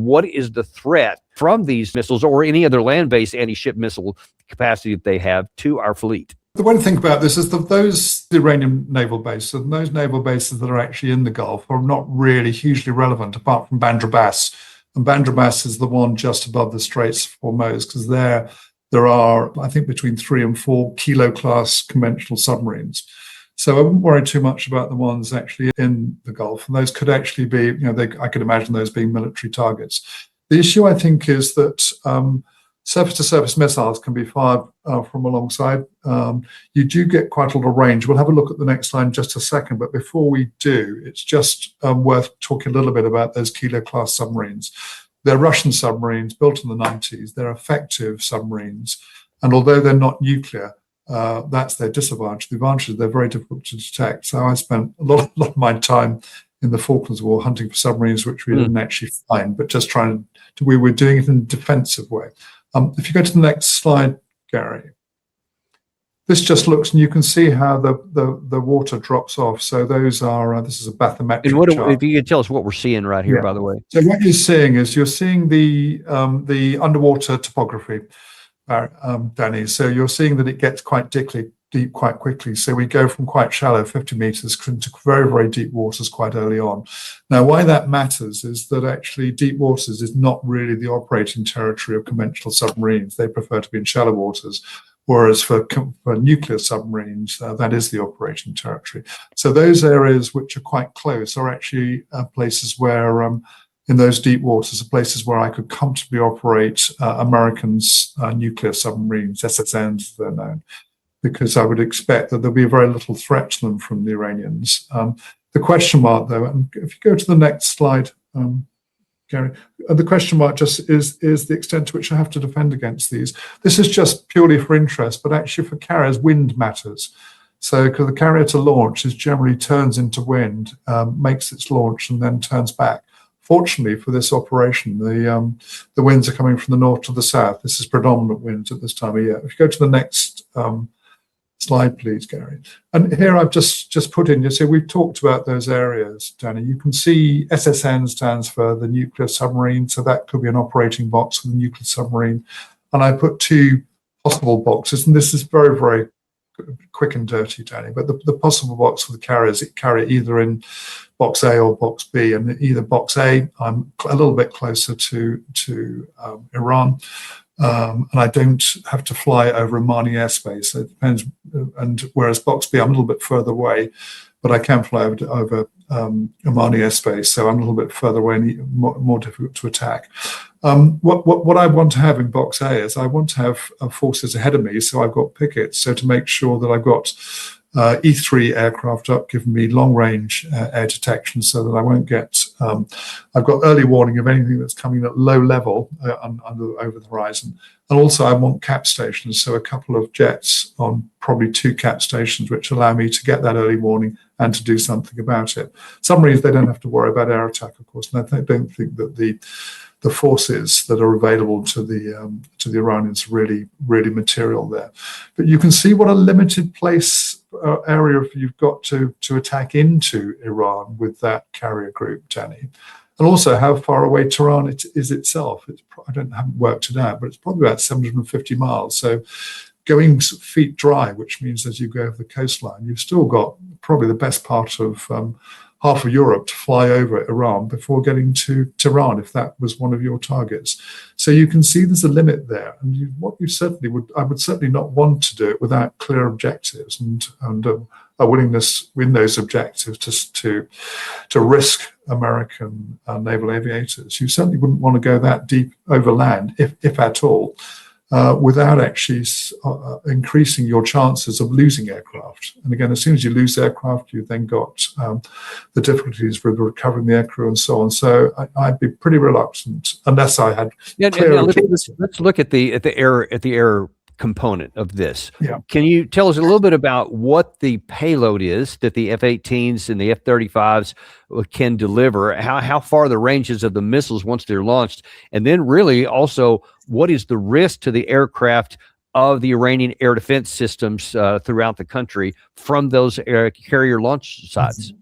what is the threat from these missiles or any other land-based anti-ship missile capacity that they have to our fleet? The way to think about this is that the Iranian naval bases and those naval bases that are actually in the Gulf are not really hugely relevant apart from Bandar Abbas. And Bandar Abbas is the one just above the Straits of Hormuz, because there are, I think, between 3 and 4 kilo-class conventional submarines. So I wouldn't worry too much about the ones actually in the Gulf. And those could actually be, I could imagine those being military targets. The issue, I think, is that surface-to-surface missiles can be fired from alongside. You do get quite a lot of range. We'll have a look at the next slide in just a second. But before we do, it's just worth talking a little bit about those kilo-class submarines. They're Russian submarines built in the 90s. They're effective submarines. And although they're not nuclear, that's their disadvantage. The advantage is they're very difficult to detect. So I spent a lot of my time in the Falklands War hunting for submarines which we didn't actually find, but just we were doing it in a defensive way. If you go to the next slide, Gary, this just looks, and you can see how the water drops off. So those are, this is a bathymetric chart. If you could tell us what we're seeing right here, by the way. So what you're seeing is the underwater topography, Danny. So you're seeing that it gets quite deep quite quickly. So we go from quite shallow, 50 meters, into very, very deep waters quite early on. Now, why that matters is that actually deep waters is not really the operating territory of conventional submarines. They prefer to be in shallow waters, whereas for nuclear submarines, that is the operating territory. So those areas which are quite close are actually places where, in those deep waters, are places where I could comfortably operate Americans' nuclear submarines, SSNs as they're known, because I would expect that there'll be very little threat to them from the Iranians. The question mark, though, and if you go to the next slide, Gary, the question mark just is the extent to which I have to defend against these. This is just purely for interest, but actually for carriers, wind matters. So because the carrier to launch is generally turns into wind, makes its launch and then turns back. Fortunately for this operation, the winds are coming from the north to the south. This is predominant winds at this time of year. If you go to the next slide, please, Gary. And here I've just put in, you see, we've talked about those areas, Danny. You can see SSN stands for the nuclear submarine, so that could be an operating box for the nuclear submarine. And I put 2 possible boxes, and this is very, very quick and dirty, Danny, but the possible box for the carriers, it carry either in box A or box B, and either box A, I'm a little bit closer to Iran, and I don't have to fly over Omani airspace. So it depends, and whereas box B, I'm a little bit further away, but I can fly over Omani airspace, so I'm a little bit further away and more difficult to attack. What I want to have in box A is I want to have forces ahead of me, so I've got pickets, so to make sure that I've got E3 aircraft up, giving me long-range air detection, so that I won't get. I've got early warning of anything that's coming at low level over the horizon, and also I want cap stations, so a couple of jets on probably 2 cap stations, which allow me to get that early warning and to do something about it. Submarines, they don't have to worry about air attack, of course, and I don't think that the forces that are available to the Iranians really material there. But you can see what a limited place area you've got to attack into Iran with that carrier group, Danny. And also how far away Tehran it is itself. I haven't worked it out, but it's probably about 750 miles. So going feet dry, which means as you go over the coastline, you've still got probably the best part of half of Europe to fly over Iran before getting to Tehran, if that was one of your targets. So you can see there's a limit there, and I would certainly not want to do it without clear objectives and a willingness in those objectives to risk American naval aviators. You certainly wouldn't want to go that deep over land, if at all, without actually increasing your chances of losing aircraft. And again, as soon as you lose aircraft, you've then got the difficulties with recovering the aircrew and so on. So I'd be pretty reluctant unless I had. Let's look at the air component of this. Yeah. Can you tell us a little bit about what the payload is that the F-18s and the F-35s can deliver, how far the ranges of the missiles once they're launched, and then really also what is the risk to the aircraft of the Iranian air defense systems throughout the country from those carrier launch sites?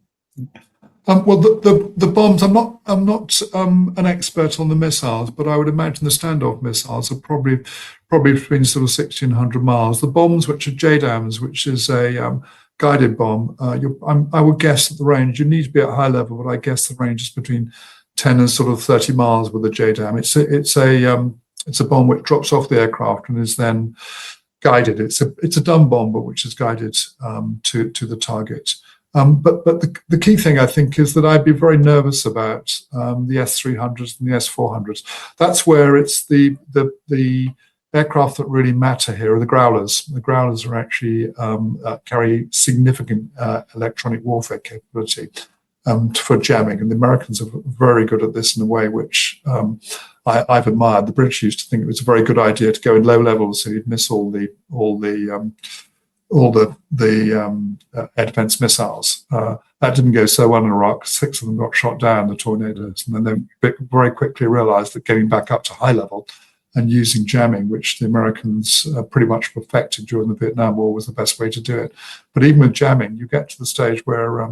Well, the bombs. I'm not an expert on the missiles, but I would imagine the standoff missiles are probably between sort of 1,600 miles. The bombs, which are JDAMs, which is a guided bomb, I would guess that the range, you need to be at high level, but I guess the range is between 10 and sort of 30 miles with a JDAM. It's a bomb which drops off the aircraft and is then guided. It's a dumb bomber which is guided to the target. But the key thing, I think, is that I'd be very nervous about the S-300s and the S-400s. That's where it's the aircraft that really matter here are the Growlers. The Growlers are actually carry significant electronic warfare capability for jamming, and the Americans are very good at this in a way which I've admired. The British used to think it was a very good idea to go in low levels so you'd miss all the air defense missiles. That didn't go so well in Iraq. 6 of them got shot down, the tornadoes, and then they very quickly realized that getting back up to high level and using jamming, which the Americans pretty much perfected during the Vietnam War, was the best way to do it. But even with jamming, you get to the stage where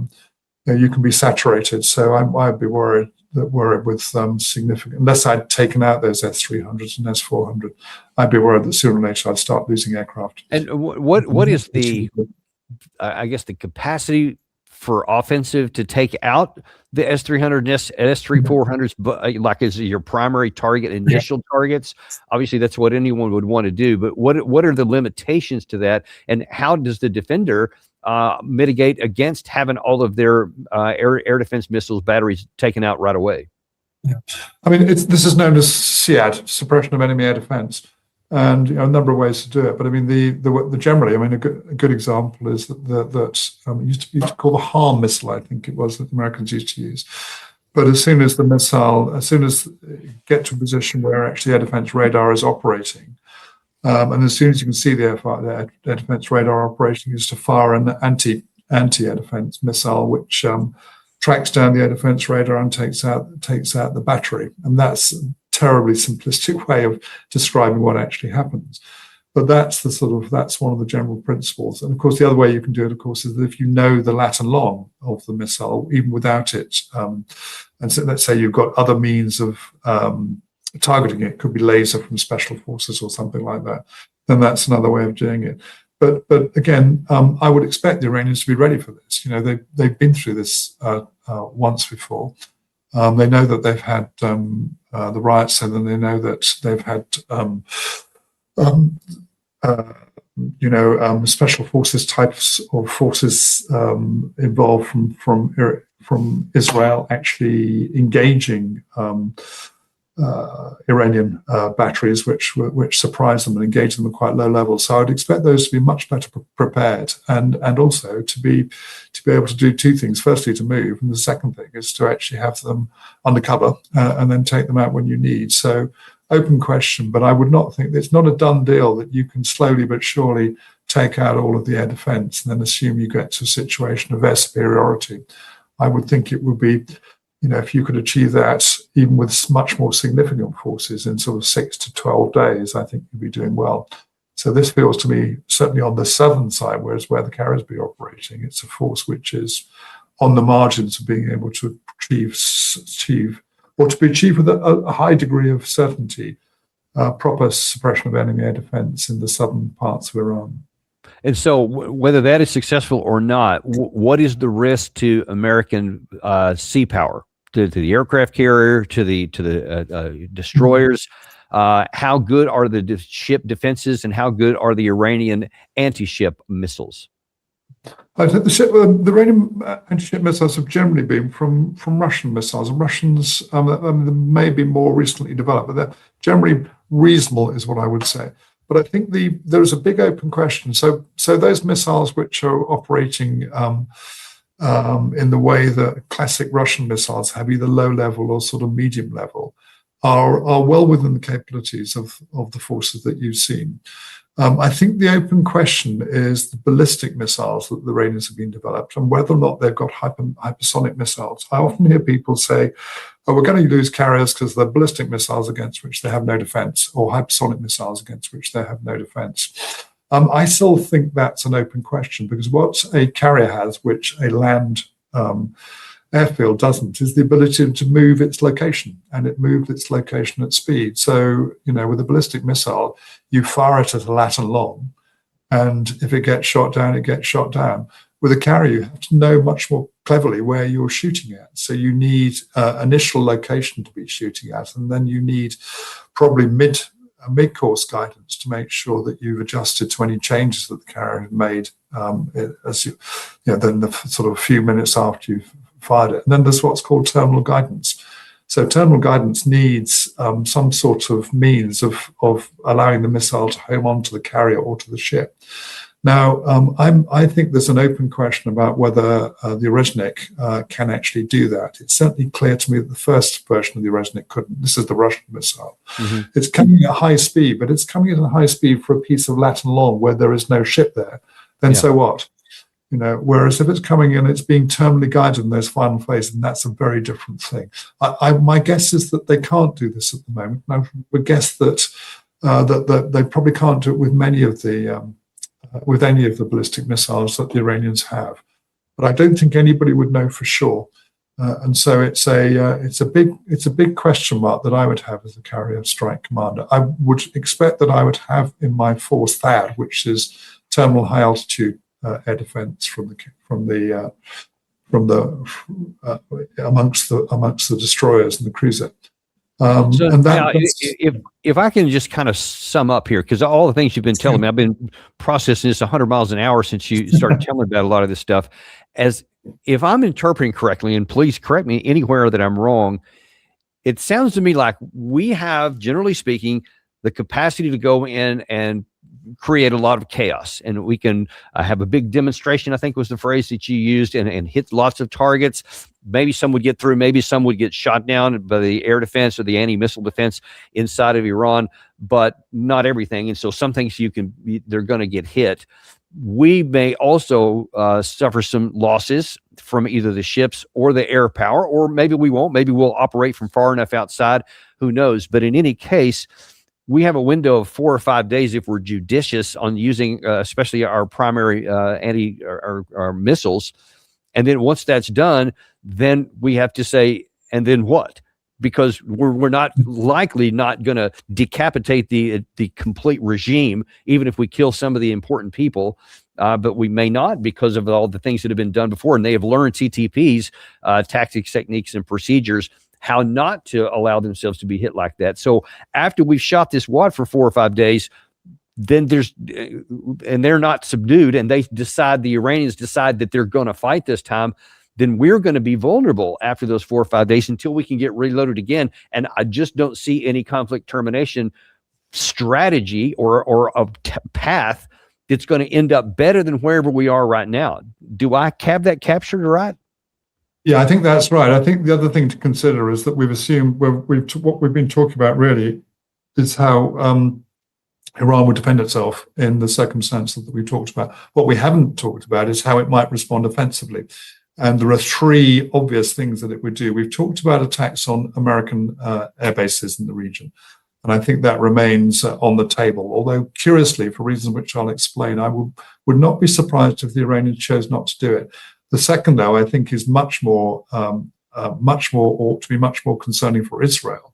you can be saturated. So I'd be worried with significant, unless I'd taken out those S-300s and S-400, I'd be worried that sooner or later I'd start losing aircraft. And what is the, I guess, the capacity for offensive to take out the S-300 and S-400s, but like as your primary target, initial targets? Obviously, that's what anyone would want to do. But what are the limitations to that, and how does the defender mitigate against having all of their air defense missiles batteries taken out right away? Yeah, I mean, this is known as SEAD, suppression of enemy air defense, and a number of ways to do it. But I mean, the generally, I mean, a good example is that used to call the HARM missile, I think it was, that the Americans used to use. But as soon as you get to a position where actually air defense radar is operating, and as soon as you can see the air defense radar operating, is to fire an anti-air defense missile, which tracks down the air defense radar and takes out the battery. And that's a terribly simplistic way of describing what actually happens. But that's one of the general principles. And of course, the other way you can do it, of course, is that if you know the lat and long of the missile, even without it, and so let's say you've got other means of targeting it, could be laser from special forces or something like that, then that's another way of doing it. But again, I would expect the Iranians to be ready for this. They've been through this once before. They know that they've had the riots, and then they know that they've had special forces types of forces involved from Israel actually engaging Iranian batteries, which surprise them and engage them at quite low levels. So I would expect those to be much better prepared, and also to be able to do two things. Firstly, to move, and the second thing is to actually have them undercover and then take them out when you need. So open question, but I would not think it's not a done deal that you can slowly but surely take out all of the air defense and then assume you get to a situation of air superiority. I would think it would be, if you could achieve that even with much more significant forces in sort of 6 to 12 days, I think you'd be doing well. So this feels to me, certainly on the southern side, where the carriers be operating, it's a force which is on the margins of being able to achieve or to be achieved with a high degree of certainty, proper suppression of enemy air defense in the southern parts of Iran. And so whether that is successful or not, what is the risk to American sea power, to the aircraft carrier, to the destroyers? How good are the ship defenses, and how good are the Iranian anti-ship missiles? I think the Iranian anti-ship missiles have generally been from Russian missiles. And Russians, they may be more recently developed, but they're generally reasonable, is what I would say. But I think there's a big open question. So those missiles which are operating in the way that classic Russian missiles have, either low level or sort of medium level, are well within the capabilities of the forces that you've seen. I think the open question is the ballistic missiles that the Iranians have been developed, and whether or not they've got hypersonic missiles. I often hear people say, "Oh, we're going to lose carriers because they're ballistic missiles against which they have no defense, or hypersonic missiles against which they have no defense." I still think that's an open question, because what a carrier has, which a land airfield doesn't, is the ability to move its location, and it moved its location at speed. So, with a ballistic missile, you fire it at a lat and long, and if it gets shot down, it gets shot down. With a carrier, you have to know much more cleverly where you're shooting at. So you need initial location to be shooting at, and then you need probably mid-course guidance to make sure that you've adjusted to any changes that the carrier had made then the sort of few minutes after you've fired it. And then there's what's called terminal guidance. So terminal guidance needs some sort of means of allowing the missile to home onto the carrier or to the ship. Now, I think there's an open question about whether the Reznik can actually do that. It's certainly clear to me that the first version of the Reznik couldn't. This is the Russian missile. Mm-hmm. It's coming at high speed, but it's coming at a high speed for a piece of lat and long where there is no ship there. Then so what? Whereas if it's coming in, it's being terminally guided in those final phases, and that's a very different thing. My guess is that they can't do this at the moment. I would guess that they probably can't do it with many of the with any of the ballistic missiles that the Iranians have, but I don't think anybody would know for sure. And so it's a big question mark that I would have as a carrier strike commander. I would expect that I would have in my force THAAD, which is terminal high altitude air defense amongst the destroyers and the cruiser. If I can just kind of sum up here, because all the things you've been telling me, I've been processing this 100 miles an hour since you started telling me about a lot of this stuff. As if I'm interpreting correctly, and please correct me anywhere that I'm wrong, it sounds to me like we have, generally speaking, the capacity to go in and create a lot of chaos, and we can have a big demonstration, I think was the phrase that you used, and hit lots of targets. Maybe some would get through, maybe some would get shot down by the air defense or the anti-missile defense inside of Iran, but not everything. And so some things they're going to get hit. We may also suffer some losses from either the ships or the air power, or maybe we won't. Maybe we'll operate from far enough outside. Who knows? But in any case, we have a window of 4 or 5 days if we're judicious on using, especially our primary our missiles. And then once that's done, then we have to say, and then what? Because we're not likely not going to decapitate the complete regime, even if we kill some of the important people. But we may not, because of all the things that have been done before, and they have learned TTPs, tactics, techniques, and procedures, how not to allow themselves to be hit like that. So after we've shot this wad for 4 or 5 days, then and they're not subdued, and the Iranians decide that they're going to fight this time, then we're going to be vulnerable after those 4 or 5 days until we can get reloaded again. And I just don't see any conflict termination strategy or a path that's going to end up better than wherever we are right now. Do I have that captured right? Yeah, I think that's right. I think the other thing to consider is that we've assumed what we've been talking about really is how Iran would defend itself in the circumstances that we talked about. What we haven't talked about is how it might respond offensively. And there are 3 obvious things that it would do. We've talked about attacks on American air bases in the region, and I think that remains on the table. Although, curiously, for reasons which I'll explain, I would not be surprised if the Iranians chose not to do it. The second, though, I think is much more ought to be much more concerning for Israel,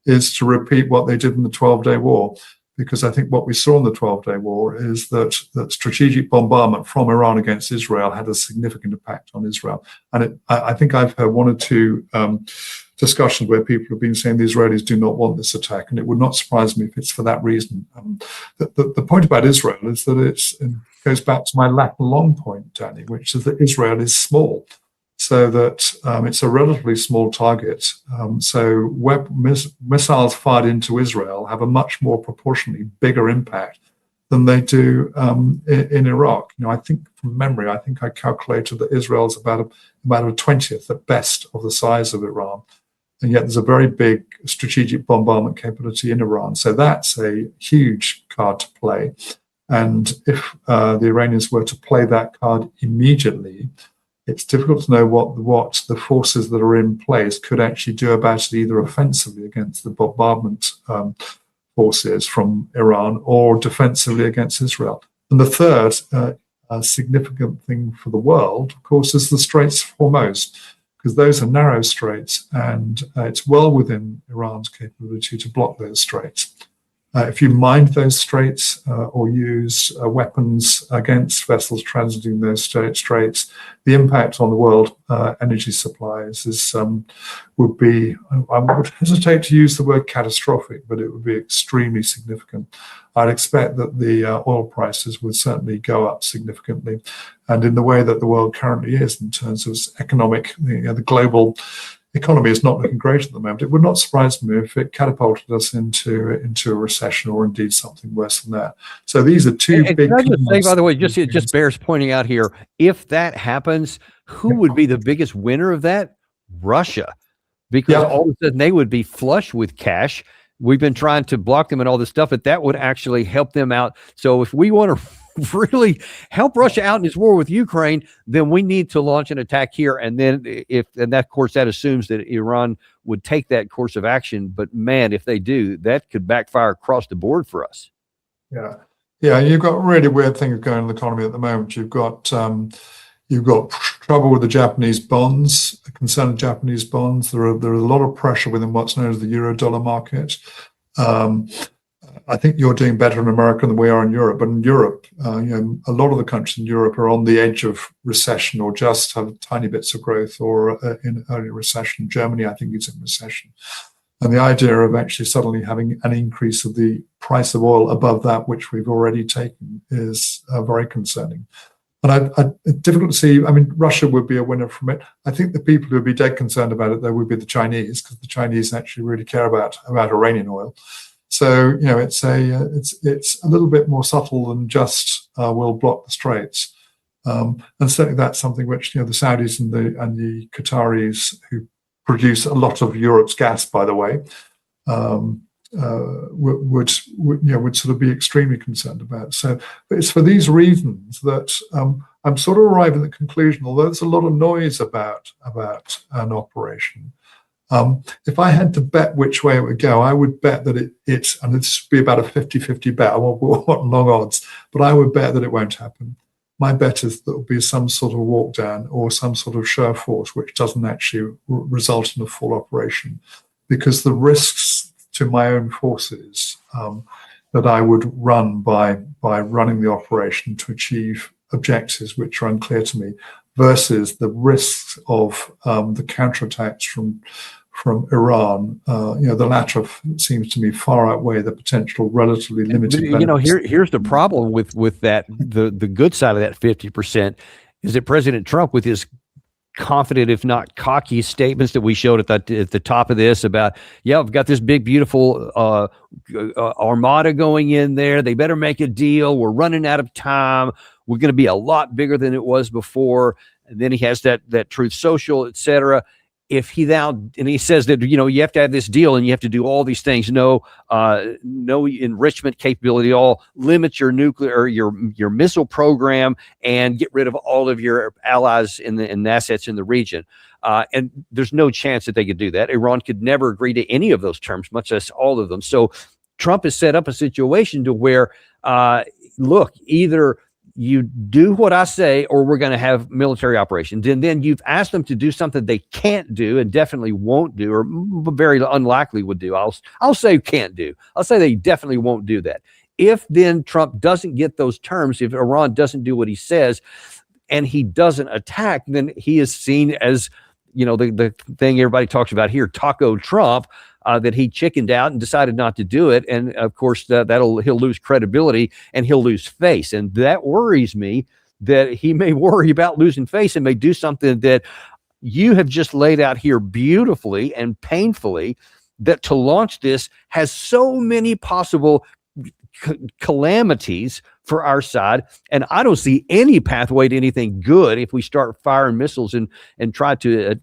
is to repeat what they did in the 12-day war. Because I think what we saw in the 12-day war is that strategic bombardment from Iran against Israel had a significant impact on Israel. And I think I've heard 1 or 2 discussions where people have been saying the Israelis do not want this attack, and it would not surprise me if it's for that reason. The point about Israel is that it goes back to my lat and long point, Danny, which is that Israel is small. So that it's a relatively small target. So missiles fired into Israel have a much more proportionally bigger impact than they do in Iraq. I think from memory, I calculated that Israel's about a 20th at best of the size of Iran. And yet there's a very big strategic bombardment capability in Iran. So that's a huge card to play. And if the Iranians were to play that card immediately, it's difficult to know what the forces that are in place could actually do about it, either offensively against the bombardment forces from Iran or defensively against Israel. And the third significant thing for the world, of course, is the Straits of Hormuz, because those are narrow straits, and it's well within Iran's capability to block those straits. If you mind those straits or use weapons against vessels transiting those straits, the impact on the world energy supplies would be, I would hesitate to use the word catastrophic, but it would be extremely significant. I'd expect that the oil prices would certainly go up significantly. And in the way that the world currently is in terms of economic, the global economy is not looking great at the moment. It would not surprise me if it catapulted us into a recession, or indeed something worse than that. So these are two big. Can I just say, by the way, it just bears pointing out here, if that happens, who would be the biggest winner of that? Russia, because all of a sudden they would be flush with cash. We've been trying to block them and all this stuff, but that would actually help them out. So if we want to really help Russia out in this war with Ukraine, then we need to launch an attack here. And then and that, of course, that assumes that Iran would take that course of action. But man, if they do, that could backfire across the board for us. Yeah. You've got really weird things going in the economy at the moment. You've got trouble with the Japanese bonds, the concern of Japanese bonds. There are a lot of pressure within what's known as the euro-dollar market. I think you're doing better in America than we are in Europe. But in Europe, a lot of the countries in Europe are on the edge of recession, or just have tiny bits of growth, or in early recession. Germany, I think, is in recession. And the idea of actually suddenly having an increase of the price of oil above that which we've already taken is very concerning. And it's difficult to see. I mean, Russia would be a winner from it. I think the people who would be dead concerned about it, though, would be the Chinese, because the Chinese actually really care about Iranian oil. So it's a little bit more subtle than just we'll block the straits, and certainly that's something which the Saudis and the Qataris, who produce a lot of Europe's gas, by the way, would sort of be extremely concerned about. So it's for these reasons that I'm sort of arriving at the conclusion, although there's a lot of noise about an operation. If I had to bet which way it would go, I would bet that and this would be about a 50-50 bet. I want long odds, but I would bet that it won't happen. My bet is that there will be some sort of walk down or some sort of show of force which doesn't actually result in a full operation, because the risks to my own forces that I would run by running the operation to achieve objectives which are unclear to me, versus the risks of the counterattacks from Iran, the latter seems to me far outweigh the potential relatively limited benefits. Here's the problem with that. The good side of that 50% is that President Trump, with his confident, if not cocky, statements that we showed at the top of this about, I've got this big, beautiful armada going in there. They better make a deal. We're running out of time. We're going to be a lot bigger than it was before. And then he has that Truth Social, et cetera. If he says that, you have to have this deal and you have to do all these things, no enrichment capability, all limit your nuclear, your missile program, and get rid of all of your allies and assets in the region. And there's no chance that they could do that. Iran could never agree to any of those terms, much less all of them. So Trump has set up a situation to where, look, either you do what I say, or we're going to have military operations. And then you've asked them to do something they can't do and definitely won't do, or very unlikely would do. I'll say can't do. I'll say they definitely won't do that. If then Trump doesn't get those terms, if Iran doesn't do what he says, and he doesn't attack, then he is seen as, the thing everybody talks about here, Taco Trump, that he chickened out and decided not to do it. And of course, he'll lose credibility and he'll lose face. And that worries me, that he may worry about losing face and may do something that you have just laid out here beautifully and painfully, that to launch this has so many possible calamities for our side. And I don't see any pathway to anything good if we start firing missiles and try to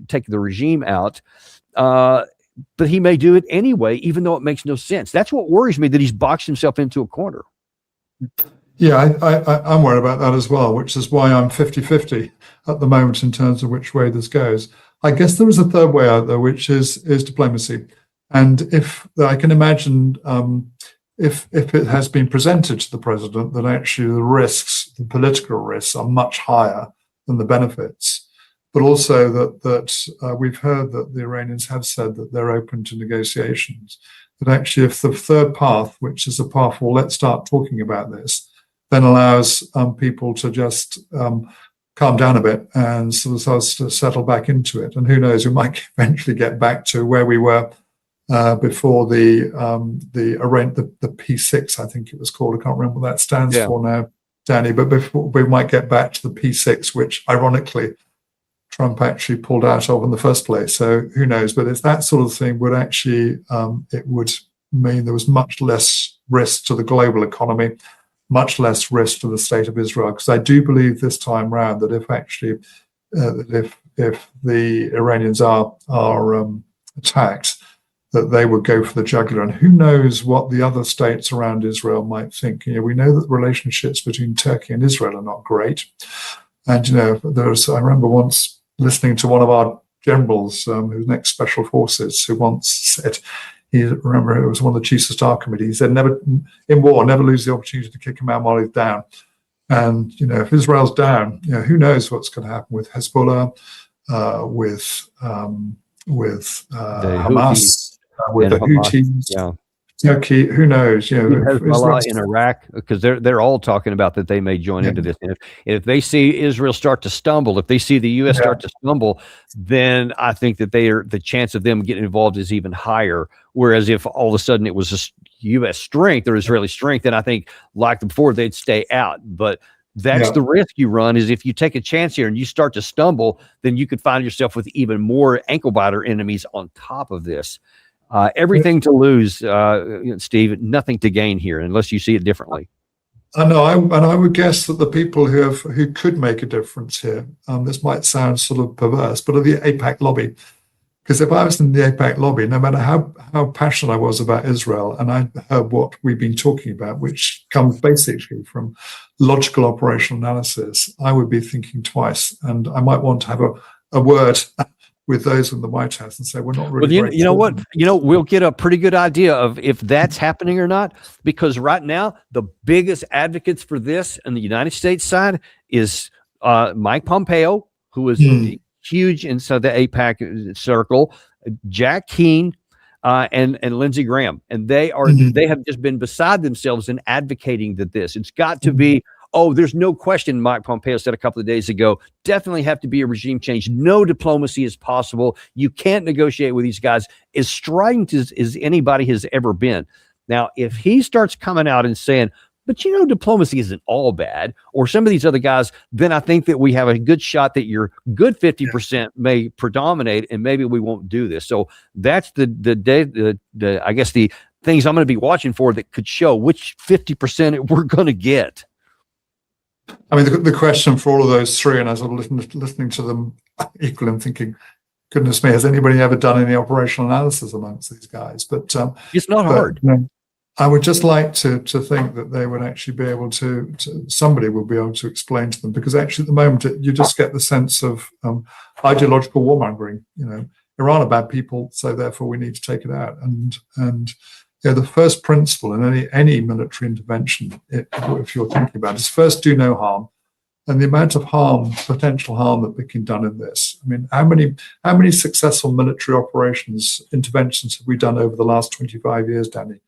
take the regime out. But he may do it anyway, even though it makes no sense. That's what worries me, that he's boxed himself into a corner. Yeah, I'm worried about that as well, which is why I'm 50-50 at the moment in terms of which way this goes. I guess there is a third way out there, which is diplomacy. And if I can imagine, if it has been presented to the president that actually the political risks are much higher than the benefits, but also that we've heard that the Iranians have said that they're open to negotiations. That actually, if the third path, which is a path, well, let's start talking about this, then allows people to just calm down a bit and sort of starts to settle back into it. And who knows, we might eventually get back to where we were before the P6, I think it was called. I can't remember what that stands for now, Danny. But before we might get back to the P6, which ironically Trump actually pulled out of in the first place. So who knows? But it's that sort of thing would actually it would mean there was much less risk to the global economy, much less risk to the state of Israel. Because I do believe this time round that if actually if the Iranians are attacked, that they would go for the jugular. And who knows what the other states around Israel might think. We know that the relationships between Turkey and Israel are not great. And, I remember once listening to one of our generals, who's next Special Forces, who once said, remember it was one of the chiefs of staff committee, he said, never in war, never lose the opportunity to kick a man while he's down. And, if Israel's down, who knows what's going to happen with Hezbollah, with Hamas, with the Houthis, Turkey, who knows? Hezbollah in Iraq, because they're all talking about that they may join into this. And if they see Israel start to stumble, if they see the U.S. start to stumble, then I think that the chance of them getting involved is even higher. Whereas if all of a sudden it was a U.S. strength or Israeli strength, then I think like before they'd stay out. But that's the risk you run, is if you take a chance here and you start to stumble, then you could find yourself with even more ankle biter enemies on top of this. Everything to lose, Steve, nothing to gain here, unless you see it differently. I know, and I would guess that the people who could make a difference here, this might sound sort of perverse, but are the AIPAC lobby. Because if I was in the AIPAC lobby, no matter how passionate I was about Israel, and I heard what we've been talking about, which comes basically from logical operational analysis, I would be thinking twice, and I might want to have a word with those in the White House and say, we're not really. Well, you know what? We'll get a pretty good idea of if that's happening or not, because right now the biggest advocates for this in the United States side is Mike Pompeo, who is huge inside the AIPAC circle, Jack Keane, and Lindsey Graham, and they have just been beside themselves in advocating that it's got to be. Oh, there's no question, Mike Pompeo said a couple of days ago, definitely have to be a regime change. No diplomacy is possible. You can't negotiate with these guys as strident as anybody has ever been. Now, if he starts coming out and saying, but diplomacy isn't all bad, or some of these other guys, then I think that we have a good shot that your good 50% may predominate, and maybe we won't do this. So that's the I guess the things I'm going to be watching for that could show which 50% we're going to get. I mean, the question for all of those three, and as I'm listening to them equally, I'm thinking, goodness me, has anybody ever done any operational analysis amongst these guys? But it's not hard. I would just like to think that they would actually be able to somebody will be able to explain to them, because actually at the moment you just get the sense of ideological warmongering. Iran are bad people, so therefore we need to take it out. And the first principle in any military intervention, if you're thinking about it, is first do no harm. And the amount of potential harm that we can done in this. I mean, how many successful military interventions have we done over the last 25 years, Danny?